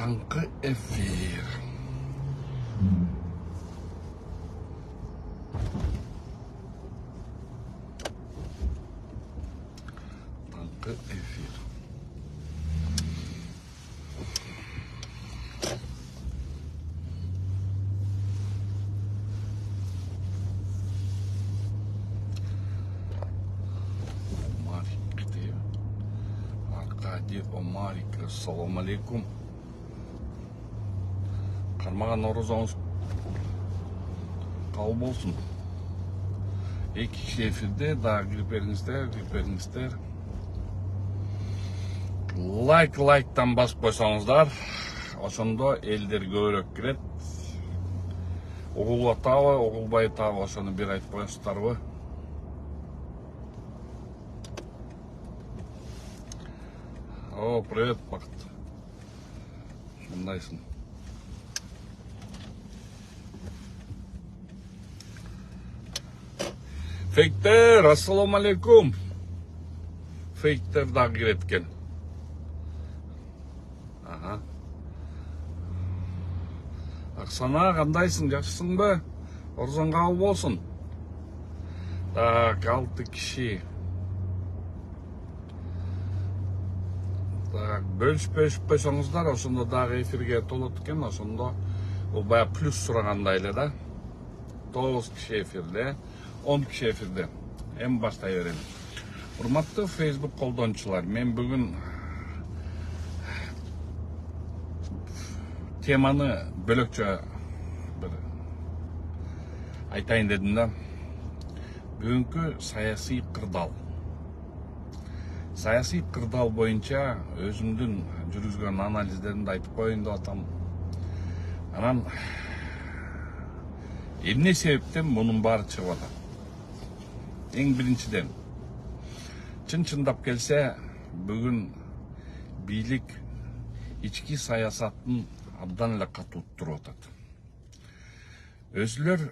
Tangkı efir. Tangkı efir. Omarik diyor. Arkadi Omarik. Assalamu alaikum. Karmağa Noruzağınız kabul olsun. İki kişi efirde daha griperinizler. Like'tan basıp koysanızlar, oşondo elder көбүрөөк кирет. Угул атабы, угулбай табы, ошону бир айтып коесуздарбы? О, привет, Бакыт. Кандайсың? Фейктер, ассаламу алейкум. Фейктер дагы кирет экен. Ага. Аксана, кандайсың, жакшысың ба? Орзоң кабыл болсун. Так, 6 киши. Так, бөлүшүп койсоңуздар, ошондо дагы эфирге толот экен, ошондо бул баягы плюс сурагандай эле да. 9 киши эфирде, 10 киши эфирде. Эми баштай берели. Урматтуу Facebook колдонуучулар, мен бүгүн теманы бөлөкчө бир айтайын дедим да. Бүгүнкү саясий кырдаал. Саясий кырдаал боюнча өзүмдүн жүргүзгөн анализдеримди айтып коеюн деп атам. Анан эмне себептен мунун баары чыгып атат? Эң биринчиден, чындап келсе, бүгүн бийлик ички саясаттын абдан эле катуу туруп атат. Өзүлөр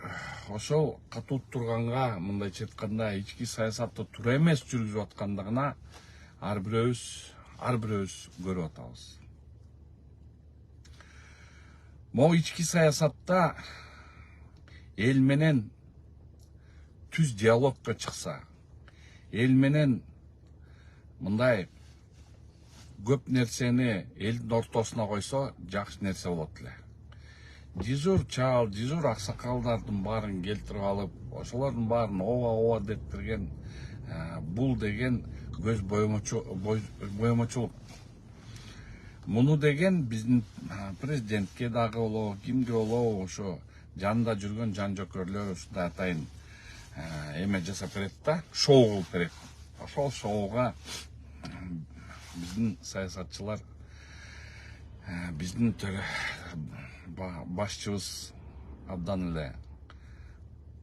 ошол катуу турганга, мындайча айтканда, ички саясатты туура эмес жүргүзүп аткандыгына ар бирөөбүз көрүп атабыз. Могу ички саясатта эл менен түз диалогко чыкса, эл менен мындай көп нерсени элдин ортосуна койсо, жакшы нерсе болот эле. Дежур чал, дежур аксакалдардын баарын келтирип алып, ошолордун баарын ооба дептирген, бул деген көз боемочулук. Муну деген биздин президентке дагы болобу, кимге болобу, ошо жанында жүргөн жан жокөрлөр ушундай атайын эме жасап берет да, шоу кылып берет. Ошол шоуга биздин саясатчылар, биздин башчыбыз абдан эле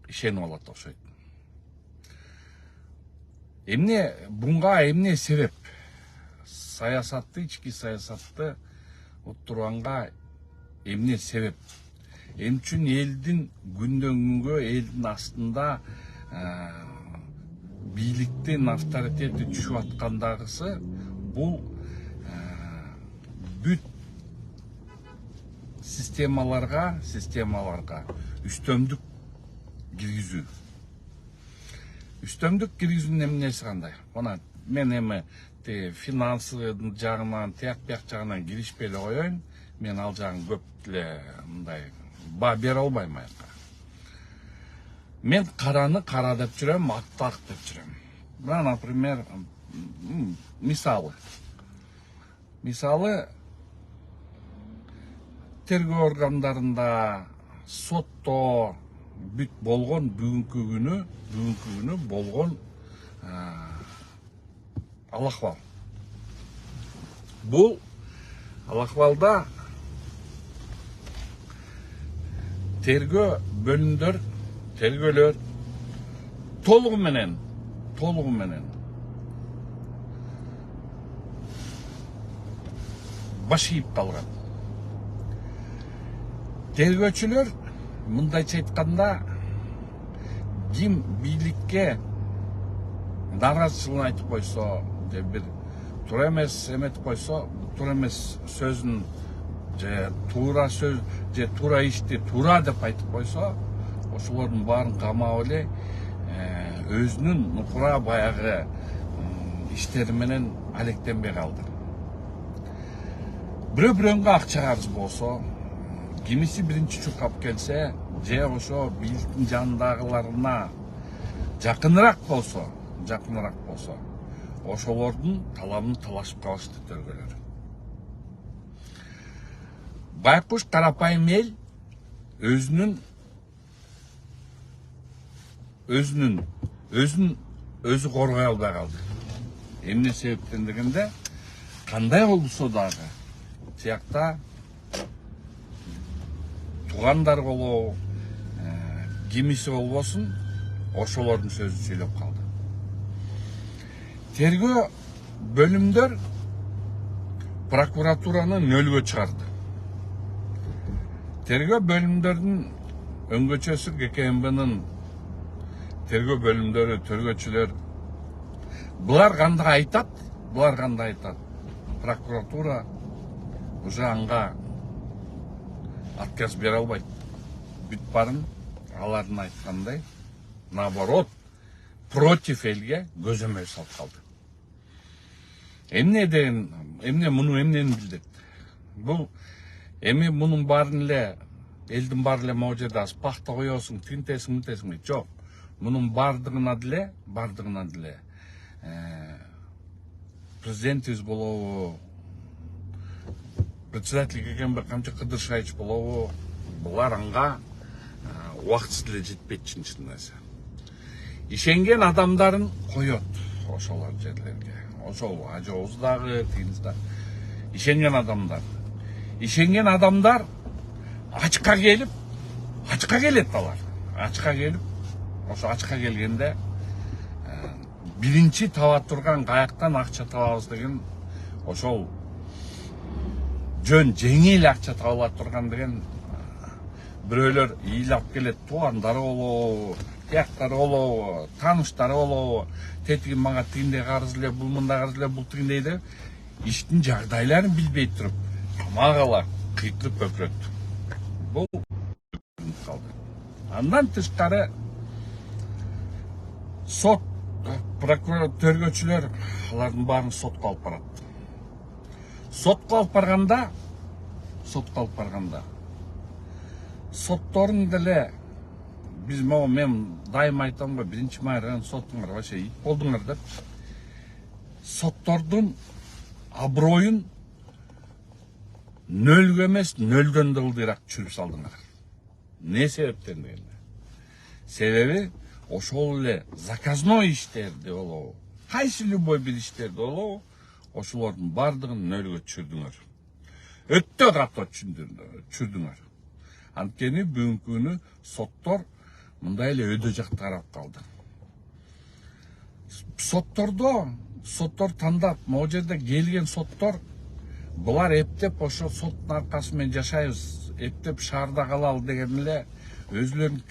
ишенип алат окшойт. Bunga эмне себеп? Саясатты, ички саясатты отурганга эмне себеп? Эмне үчүн элдин күндөн күнгө элдин астында бийликтин авторитети түшүп аткандагысы бул бүт системаларга үстөмдүк киргизүү. Үстөмдүк киргизүүнүн эмнеси кандай? Мына мен эми финансы жагынан, тияк жагынан киришпей эле коеюн. Мен ал жагын көп эле мындай баа бере албайм аяка. Мен караны кара деп жүрөм, акты ак деп жүрөм. Мына, например, мисалы тергөө органдарында, сотто бүт болгон бүгүнкү күнү болгон алакыбал. Бул алакыбалда тергөө тергөөлөр толугу менен баш ийип калган. Тергөөчүлөр мындайча айтканда, ким бийликке наразычылыгын айтып койсо, же бир туура эмес эметип койсо, туура эмес сөзүн же туура сөз же туура ишти туура деп айтып койсо, ошолордун баарын камап эле өзүнүн нукура баягы иштери менен алектенбей калды. Бирөө-бирөөнгө акча карыз болсо, кимиси биринчи чуркап келсе, же ошо бийликтин жанындагыларына жакыныраак болсо, ошолордун талабын талашып калышты төргөлөр. Байкуш карапайым эл өзүн коргой албай калды. Эмне себептен дегенде, кандай болсо дагы тиякта туугандар болобу, кимиси болбосун, ошолордун сөзүн сүйлөп калды. Тергөө бөлүмдөр прокуратураны нөлгө чыгарды. Тергөө бөлүмдөрдүн өңгөчөсү ГКМБнын тергөө бөлүмдөрү, төргөчүлөр булар кандай айтат? Прокуратура уже анга отказ бере албайт. Бүт барын алардын айткандай, наоборот, против элге көзөмөл салып калды. Эмнени билдирет? Бул эми мунун баарын эле элдин баары эле могу жерде пахта коесуң, тинтесиң, жок. Мунун бардыгына деле президентибиз болобу, председатель ГКМБ Камчы Кыдыршаевич болобу, булар анга убактысы деле жетпейт чын нерсе. Ишенген адамдарын коет ошолор жерлерге. Ошол ажооздагы, тигиздагы ишенген адамдар ачка келет алар. Ачка келгенде биринчи таба турган каяктан акча табабыз деген ошол жеңил акча табыла турган деген бирөөлөр ыйлап келет, туугандары болобу, тияктары болобу, тааныштары болобу, тетиги мага тигиндей карыз эле, бул мындай карыз эле, бул тигиндей деп иштин жагдайларын билбей туруп камагалар кыйтырып көкүрөттү. Бул калды. Андан тышкары сот, прокурор, төргөчүлөр алардын баарын сотко алып барат. Сотко алып барганда сотторун деле мен дайым айтам го, 1-майрадан соттуңар вообще ит болдуңар деп. Соттордун аброюн нөлгө эмес, нөлдөн да ылдыйраак чүрүп салдыңар. Не себептен дегенде? Себеби ошол эле заказной иштерди болобу, кайсы любой бир иштерди болобу, ошолордун бардыгын нөлгө чүрдүңөр. Өтө катуу чүрдүңөр. Анткени бүгүнкү күнү соттор мындай эле өйдө жакта карап калды. Соттор тандап, могу жерде келген соттор, булар эптеп ошо соттун аркасы менен жашайбыз, эптеп шаарда калалы деген эле өзүнүн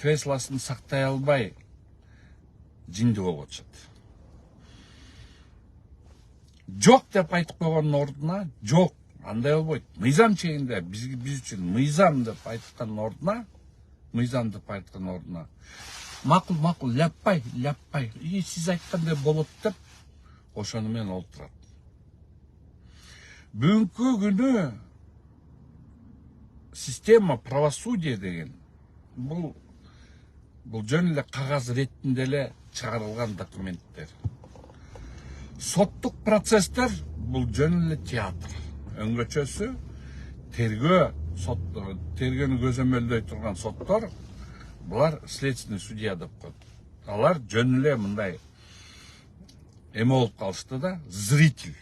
креслосын сактай албай жинди болуп атышат. Жок деп айтып койгондун ордуна, жок, андай болбойт. Мыйзам чегинде биз үчүн мыйзам деп айткандын ордуна, макул, ляппай, сиз айткандай болот деп ошону менен олтурат. Бүгүнкү күнү система правосудия деген бул жөн эле кагаз иретинде эле чыгарылган документтер. Соттук процесстер бул жөн эле театр. Өңгөчөсү тергөөнү көзөмөлдөй турган соттор, булар следственный судья деп коет. Алар жөн эле мындай эме болуп калышты да, зритель.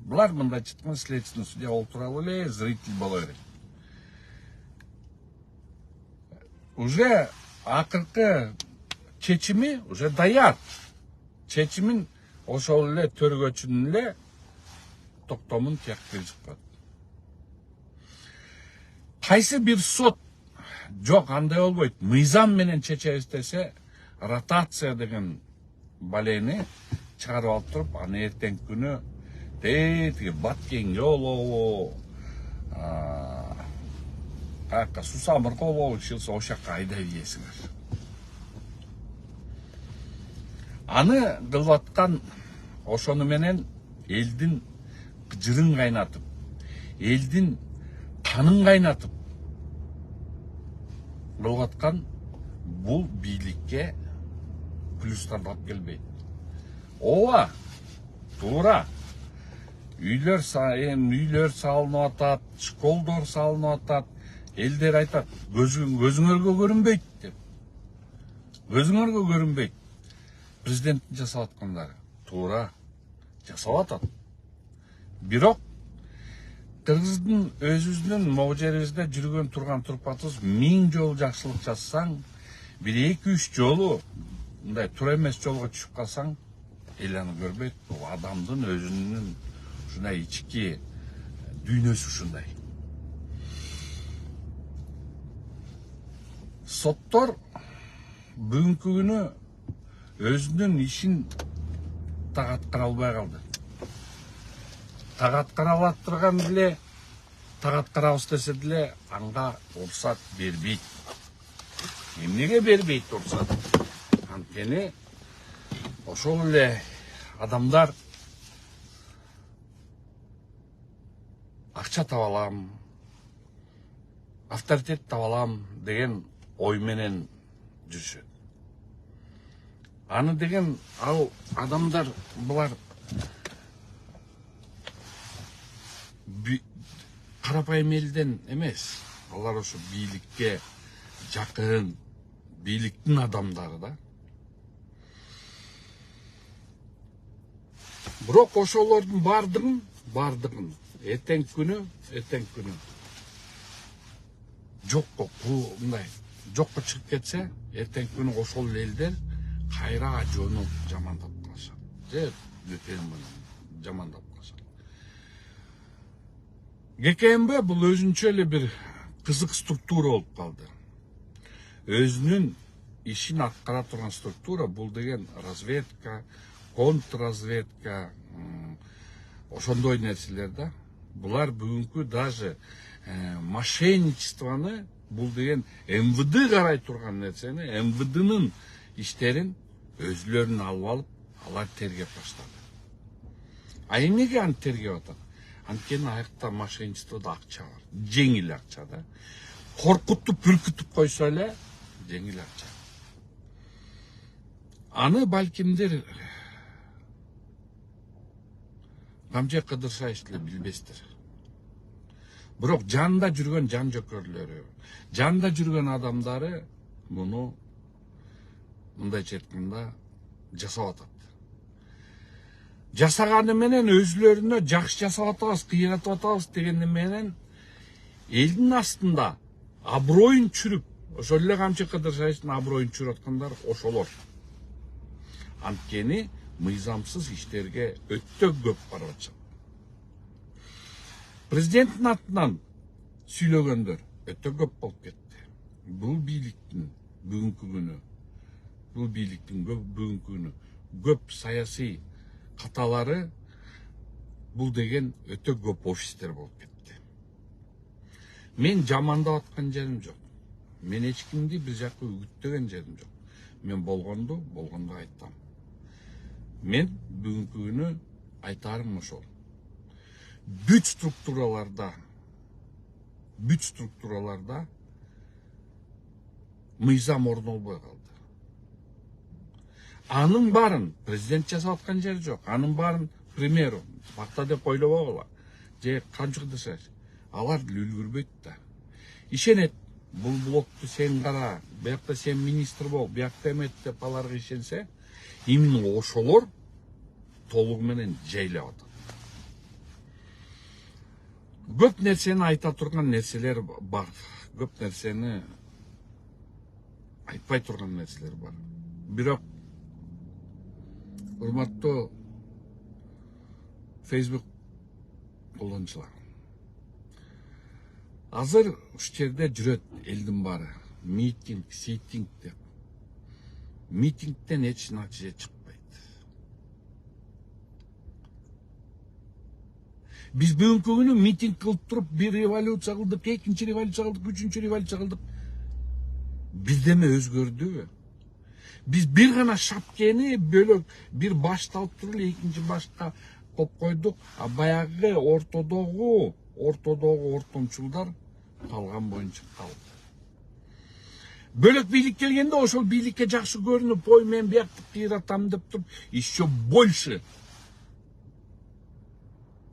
Булар мындай чыткан следственный судья олтуралы эле, зритель боло берет. Уже акыркы чечими уже даяр. Чечимин ошол эле төргөчүнүн эле токтомун тияк киргизип коет. Кайсы бир сот жок, андай болбойт, мыйзам менен чечебиз десе, ротация деген балени чыгарып алып туруп, аны эртеңки күнү тиги Баткенге олобу, каяка Сусамырга олобу чыгылса ошол жака айдай бейесиңер. Аны кылып аткан ошону менен элдин жырын кайнатып, элдин канын кайнатып кылып аткан бул бийликке плюстарды алып келбейт. Ооба, туура. Үйлөр салынып атат, школдор салынып атат. Элдер айтат, көзүңөргө көрүнбөйт деп. Көзүңөргө көрүнбөйт. Президенттин жасап аткандары туура жасап атат. Бирок кыргыздын өзүбүздүн могу жерибизде жүргөн турпатыбыз 1000 жолу жакшылык жасасаң, 1-2-3 жолу мындай туура эмес жолго түшүп калсаң, эл аны көрбөйт. Бул адамдын өзүнүн ушундай ички дүйнөсү ушундай. Соттор бүгүнкү күнү өзүнүн ишин так аткара албай калды. Так аткара алат турган деле, так аткарабыз десе деле, анга уруксат бербейт. Эмнеге бербейт уруксат? Анткени ошол эле адамдар акча таба алам, авторитет таба алам деген ой менен жүрүшөт. Аны деген ал адамдар булар карапайым элден эмес. Алар ошо бийликке жакын, бийликтин адамдары да. Бирок ошолордун бардыгын эртең күнү жокко мындай жокко чыгып кетсе, эртең күнү ошол элдер кайра жонуп жамандап калышат. Же бөтөн жамандап калышат. ГКМБ бул өзүнчө эле бир кызык структура болуп калды. Өзүнүн ишин аткара турган структура бул деген разведка, контрразведка, ошондой нерселер да. Булар бүгүнкү даже мошенничествоны бул деген МВД карай турган нерсени, МВДнын иштерин өзүлөрүн алып алып, алар тергеп баштады. А эмнеге аны тергеп атат? Анткени аякта мошенничестводо акча бар. Жеңил акча да. Коркутуп, бүркүтүп койсо эле жеңил акча. Аны балкимдер Камчек Кыдыршаевич деле билбестир. Бирок жанында жүргөн жан жөкөрлөрү, жанында жүргөн адамдары муну мындайча айтканда жасап атат. Жасаганы менен өзүлөрүнө жакшы жасап атабыз, кыйратып атабыз дегени менен элдин астында аброюн чүрүп, ошол эле Камчек Кыдыршаевичтин аброюн чүрүп аткандар ошолор. Анткени мыйзамсыз иштерге өтө көп барып атышат. Президенттин атынан сүйлөгөндөр өтө көп болуп кетти. Бул бийликтин бүгүнкү күнү көп саясий каталары бул деген өтө көп офистер болуп кетти. Мен жамандап аткан жерим жок. Мен эч кимди бир жакка үгүттөгөн жерим жок. Мен болгондо айтам. Мен бүгүнкү күнү айтарым ошол. Бүт структураларда мыйзам орнолбой калды. Анын барын президент жасап аткан жери жок. Анын барын премьер бакта деп ойлобогула. Же Камчек Кыдыршаевич. Алар үлгүрбөйт да. Ишенет. Бул блокту сен кара, биякта сен министр бол, биякта эмет деп аларга ишенсе, именно ошолор толугу менен жайлап атат. Көп нерсени айта турган нерселер бар. Көп нерсени айтпай турган нерселер бар. Бирок урматтуу Facebook колдонуучулар. Азыр ушул жерде жүрөт элдин баары. Митинг, ситинг деп. Митингден эч натыйжа чыкпайт. Биз бүгүнкү күнү митинг кылып туруп бир революция кылдык, экинчи революция кылдык, үчүнчү революция кылдык. Бирдеме өзгөрдүбү? Биз бир гана шапкени бөлөк бир башты алып туруп эле экинчи башка коюп койдук, а баягы ортодогу ортомчулдар калган боюнча калды. Бөлөк бийлик келгенде ошол бийликке жакшы көрүнүп, ой мен биякты кыйратам деп туруп, еще больше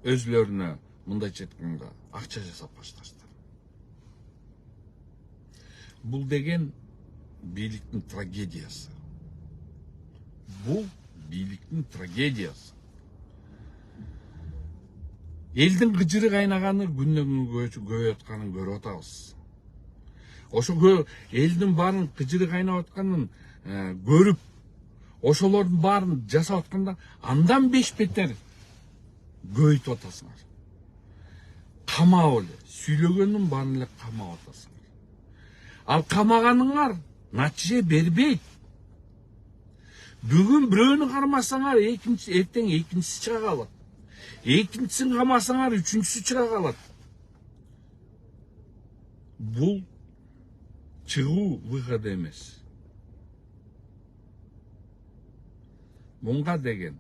өзлөрүнө мындайча айтканда акча жасап башташты. Бул деген бийликтин трагедиясы. Бул бийликтин трагедиясы. Элдин кыжыры кайнаганы күндөн күнгө көбөйүп атканын көрүп атабыз. Ошо элдин баарын кыжыры кайнап атканын көрүп, ошолордун баарын жасап атканда андан 5 бетер көбөйтүп атасыңар. Камап эле, сүйлөгөндүн баарын эле камап атасыңар. Ал камаганыңар натыйжа бербейт. Бүгүн бирөөнү кармасаңар, эртең экинчиси чыга калат. Экинчисин камасаңар, үчүнчүсү чыга калат. Бул чыгуу выход эмес. Мунга деген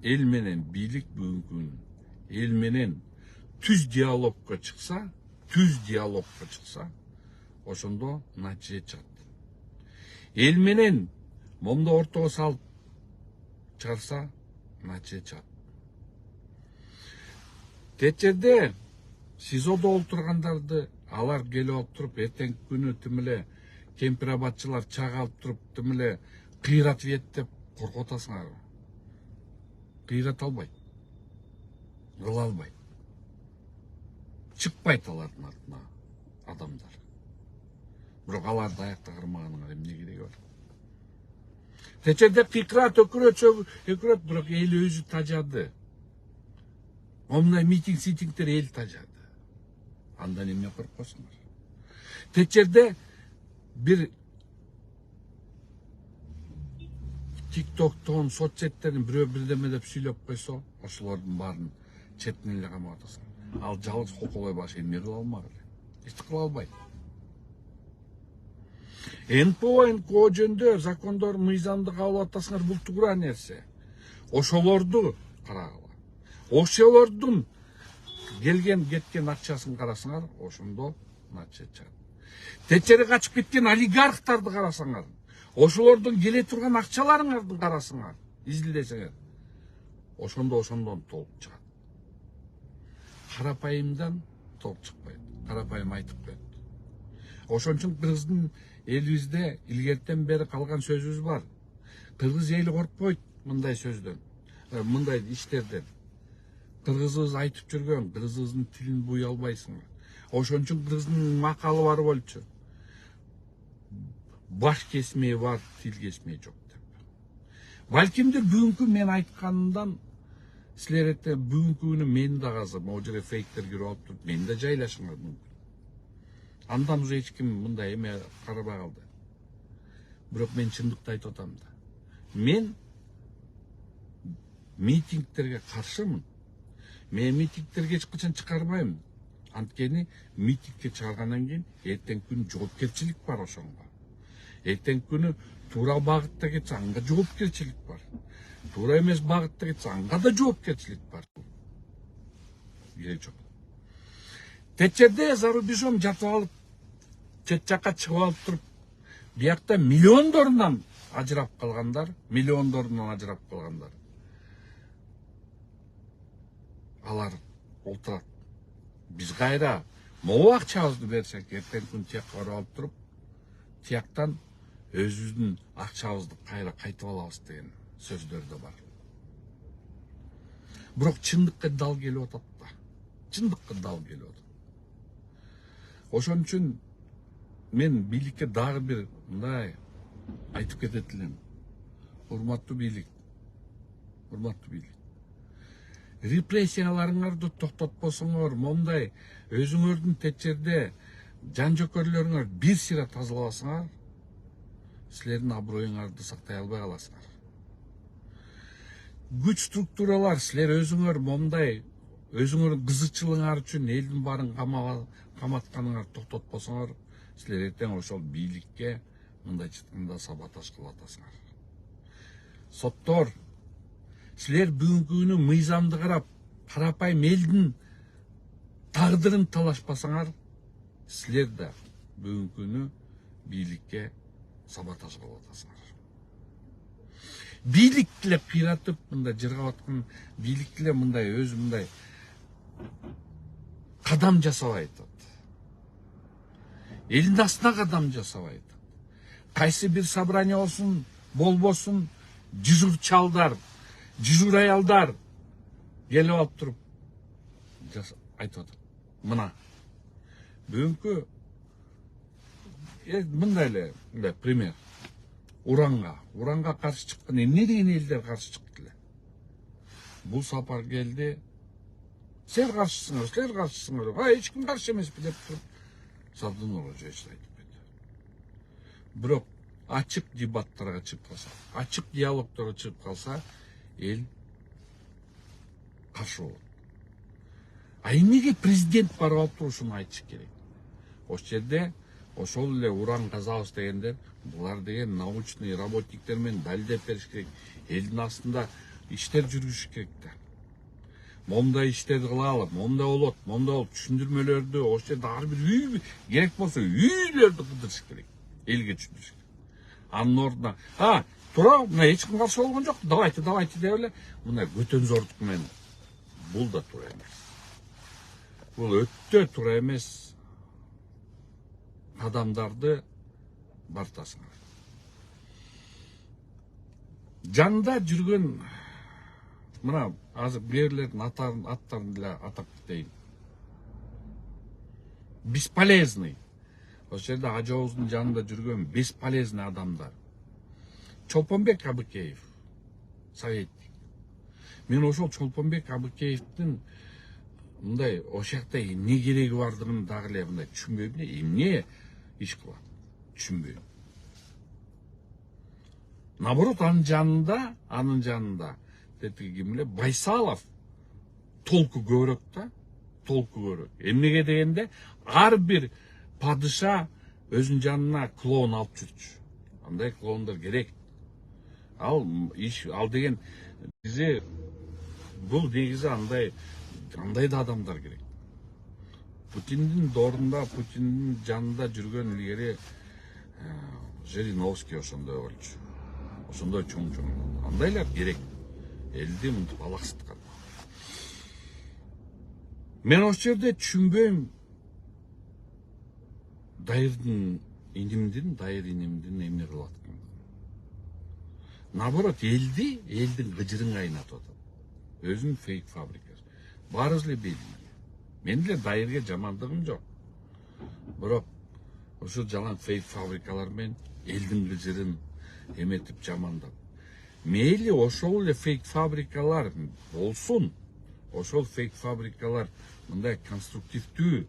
эл менен бийлик бүгүнкү күнү эл менен түз диалогко чыкса, ошондо натыйжа чыгат. Эл менен момду ортого салып чыгарса, натыйжа чыгат. Тет жерде СИЗОдо олтургандарды алар келип алып туруп, эртеңки күнү тим эле кемпир абадчылар чак алып туруп, тим эле кыйратып ет деп коркуп атасыңарбы? Кыйрата албайт. Кыла албайт. Чыкпайт алардын артына адамдар. Бирок аларды аякта кырмаганыңар эмне кереги бар? Тет жерде кыйкырат, өкүрөт, бирок эл өзү тажады. Момундай митинг-ситингдер эл тажады. Андан эмне коркосуңар? Тет жерде бир тиктоктон, соцсеттердин бирөө бирдеме деп сүйлөп койсо, ошолордун баарын четинен эле камап атасың. Ал жалгыз Коколой баш эмне кыла алмак эле? Эч кыла албайт. НКО жөнүндө закондор, мыйзамды кабыл атасыңар, бул туура нерсе. Ошолорду карагыла. Ошолордун келген кеткен акчасын карасаңар, ошондо натыйжа чыгат. Тет жерге качып кеткен олигархтарды карасаңар, ошолордун келе турган акчаларыңарды карасыңар, изилдесеңер, ошондон толук чыгат. Карапайымдан толук чыкпайт. Карапайым айтып коет. Ошон үчүн кыргыздын элибизде илгертен бери калган сөзүбүз бар. Кыргыз эли коркпойт мындай сөздөн, мындай иштерден. Кыргызыбыз айтып жүргөн, кыргызыбыздын тилин буй албайсыңар. Ошон үчүн кыргыздын макалы бар болчу. Баш кесмей бар, тил кесмей жок деп. Балкимдир бүгүнкү мен айтканымдан силер бүгүнкү күнү мен да азыр могу жерге фейктер кирип алып туруп, мен да жайлашыңар мүмкүн. Андан уже эч ким мындай эме карабай калды. Бирок мен чындыкты айтып атам да. Мен митингтерге каршымын. Мен митингтерге эч качан чыгарбайм. Анткени митингге чыгаргандан кийин эртең күнү жоопкерчилик бар ошонго. Эртең күнү туура багытта кетсе анга жоопкерчилик бар. Туура эмес багытта кетсе анга да жоопкерчилик бар. Керек жок. Тет жерде за рубежом жатып алып, чет жакка чыгып алып туруп, биякта миллиондорунан ажырап калгандар, алар олтурат. Биз кайра могу акчабызды берсек, эртең күн тиякка барып алып туруп, тияктан өзүбүздүн акчабызды кайра кайтып алабыз деген сөздөр да бар. Бирок чындыкка дал келип атат да. Чындыкка дал келип атат. Ошон үчүн мен бийликке дагы бир мындай айтып кетет элем. Урматтуу бийлик. Репрессияларыңарды токтотпосоңор, момдай өзүңөрдүн тет жерде жан жөкөрлөрүңөр бир сыйра тазалабасаңар, силердин аброюңарды сактай албай каласыңар. Күч структуралар, силер өзүңөр момдай өзүңөрдүн кызыкчылыгыңар үчүн элдин баарын каматканыңар токтотпосоңор, силер эртең ошол бийликке мындайча айтканда саботаж кылып атасыңар. Соттор, силер бүгүнкү күнү мыйзамды карап, карапайым элдин тагдырын талашпасаңар, силер да бүгүнкү күнү бийликке саботаж кылып атасыңар. Бийлик деле кыйратып, мындай жыргап аткан бийлик деле мындай өзү мындай кадам жасабай атат. Элдин астына кадам жасабай атат. Кайсы бир собрание болсун, болбосун, жүзүр чалдар, жүзүр аялдар келип алып туруп айтып атат. Мына бүгүнкү мындай эле пример. Уранга каршы чыккан эмне деген элдер каршы чыкты эле. Бул сапар келди. Силер каршысыңар. Эч ким каршы эмеспи деп туруп Сабдын Нурожевич айтып кетти. Бирок ачык дебаттарга чыгып калса, ачык диалогторго чыгып калса, эл каршы болот. А эмнеге президент барып алып туруп ушуну айтыш керек? Ошол жерде ошол эле уран казабыз дегендер, булар деген научный работниктер менен далилдеп бериш керек. Элдин астында иштер жүргүзүш керек да. Момдай иштерди кылалы, момдай болот, түшүндүрмөлөрдү, ошол жерде ар бир үй керек болсо үйлөрдү кыдырыш керек. Элге түшүндүрүш керек. Анын ордуна, туура, мына эч ким каршы болгон жок, давайте деп эле мындай көтөнзордук менен. Бул да туура эмес. Бул өтө туура эмес. Адамдарды бартасыңар. Жанында жүргөн мына азыр берилердин аттарын деле атап кетейин. Бесполезный. Ошол жерде ажообуздун жанында жүргөн бесполезный адамдар. Чолпонбек Абыкеев, советник. Мен ошол Чолпонбек Абыкеевдин мындай ошол жакта эмне кереги бардыгын дагы эле мындай түшүнбөйм. Эмне иш кылат? Түшүнбөйм. Наоборот, анын жанында ким эле Байсалов толку көбүрөөк да, толку көбүрөөк. Эмнеге дегенде, ар бир падыша өзүнүн жанына клоун алып жүрчү. Андай клоундар керек. Ал деген бизи бул негизи андай да адамдар керек. Путиндин дорунда, Путиндин жанында жүргөн илгери Жириновский ошондой болчу. Ошондой чоң. Андайлар керек. Элди мынтип алаксыткан. Мен ошол жерде түшүнбөйм. Дайыр инимдин эмне кылып атканын. Наоборот, элдин гыжырын кайнатып атат. Өзүнүн фейк фабрикасы. Баарыбыз эле белгилүү. Мен деле Дайырга жамандыгым жок. Бирок ошол жалаң фейк фабрикалар менен элдин гыжырын эметип жамандап. Мейли ошол эле фейк фабрикалар болсун. Ошол фейк фабрикалар мындай конструктивдүү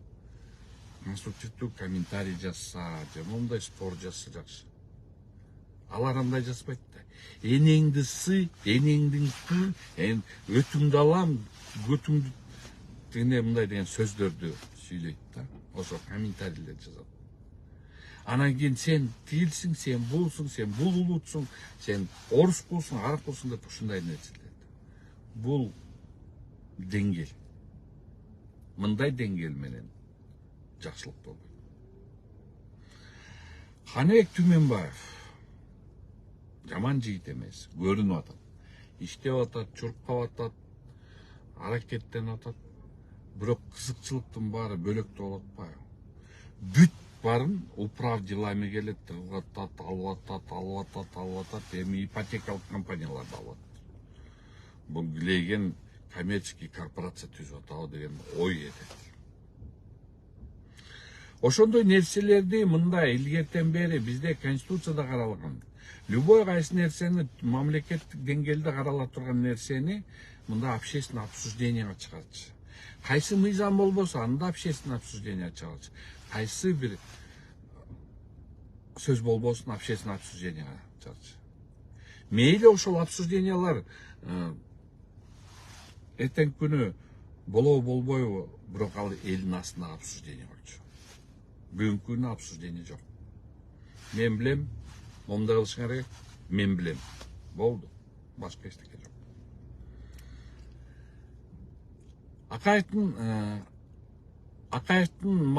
комментарий жазса, же мындай спор жазса жакшы. Алар андай жазбайт да. Энеңди сы, энеңдин кыр, өтүңдү алам, көтүңдү дене мындай деген сөздөрдү сүйлөйт да. Ошол комментарийлер жазат. Анан кийин сен тилсиң, сен булсуң, сен бул улутсуң, сен орускусуң, аракусуң деп ушундай нерселер. Бул деңгел. Мындай деңгел менен жакшылык болбойт. Каныбек Түменбаев жаман жигит эмес, көрүнүп атат. Иштеп атат, чуркап атат, аракеттенип атат. Бирок кызыкчылыктын баары бөлөктү болуп атпайбы? Бүт барын управ делами келет, алып атат, эми ипотекалык компанияларды алып атат. Бул билеген коммерческий корпорация түзүп атабы деген ой кетет. Ошондой нерселерди мындай илгертен бери бизде конституцияда каралган. Любой кайсы нерсени мамлекеттик деңгээлде карала турган нерсени мында общественное обсуждениега чыгарчы. Кайсы мыйзам болбосо анда общественное обсуждение чыгарчы. Кайсы бир сөз болбосун общественное обсуждениега чыгарчы. Мейли ошол обсуждениялар эртең күнү болобу болбойбу, бирок ал элдин астына обсуждение койчу. Бүгүнкү күнү обсуждение жок. Мен билем, момундай кылышыңар керек, мен билем. Болду. Башка эчтеке жок. Акаевдин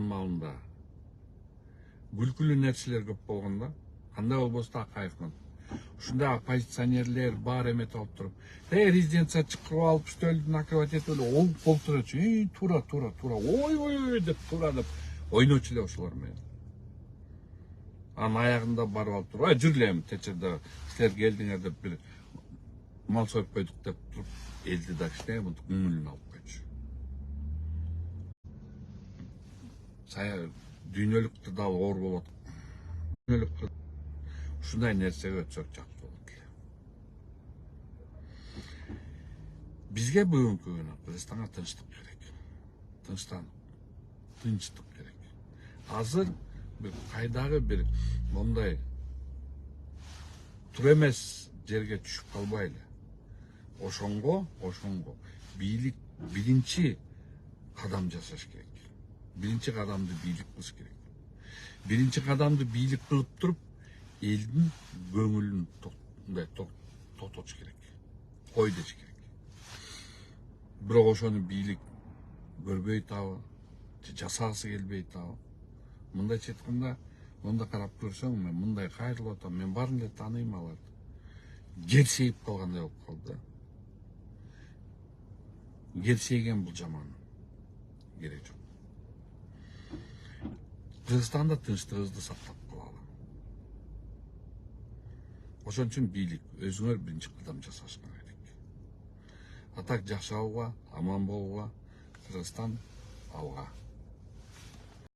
малында күлкүлүү нерселер көп болгондо, кандай болбосо Акаевдин ушундай оппозиционерлер бар эметип алып туруп, резиденция чыкырып алып, стөлдү накрывать этип эле олуп турчу. Тура, ой деп тура деп ойночу эле ошолор менен. Анын аягында барып алып туруп, жүргүлө эми течерде силер келдиңер деп бир мал союп койдук деп туруп, элди да кичине мынтип көңүлүн алып койчу. Дүйнөлүктө дал оор болот. Дүйнөлүктө ушундай нерсеге өтсөк жакшы болот эле. Бизге бүгүнкү күнү Кыргызстанга тынчтык керек. Тынчтык керек. Азыр бир кайдагы бир мондай тура эмес жерге түшүп калбайлы. Ошонго бийлик биринчи кадам жасаш керек. Биринчи кадамды бийлик кылыш керек. Биринчи кадамды бийлик кылып туруп, элдин көңүлүн токтотуш керек. Кой деш керек. Бирок ошону бийлик көрбөй атабы, жасагысы келбей атабы. Мындайча айтканда, монда карап көрсөң, мен мындай кайрылып атам, мен баарын эле тааныйм аларды. Герсейип калгандай болуп калды. Герсейген бул жаман. Керек жок. Кыргызстанда тынчтыгыбызды сактап калалы. Ошон үчүн бийлик өзүңөр биринчи кадам жасашыңар керек. Атак жашауга, аман болууга, Кыргызстан алга.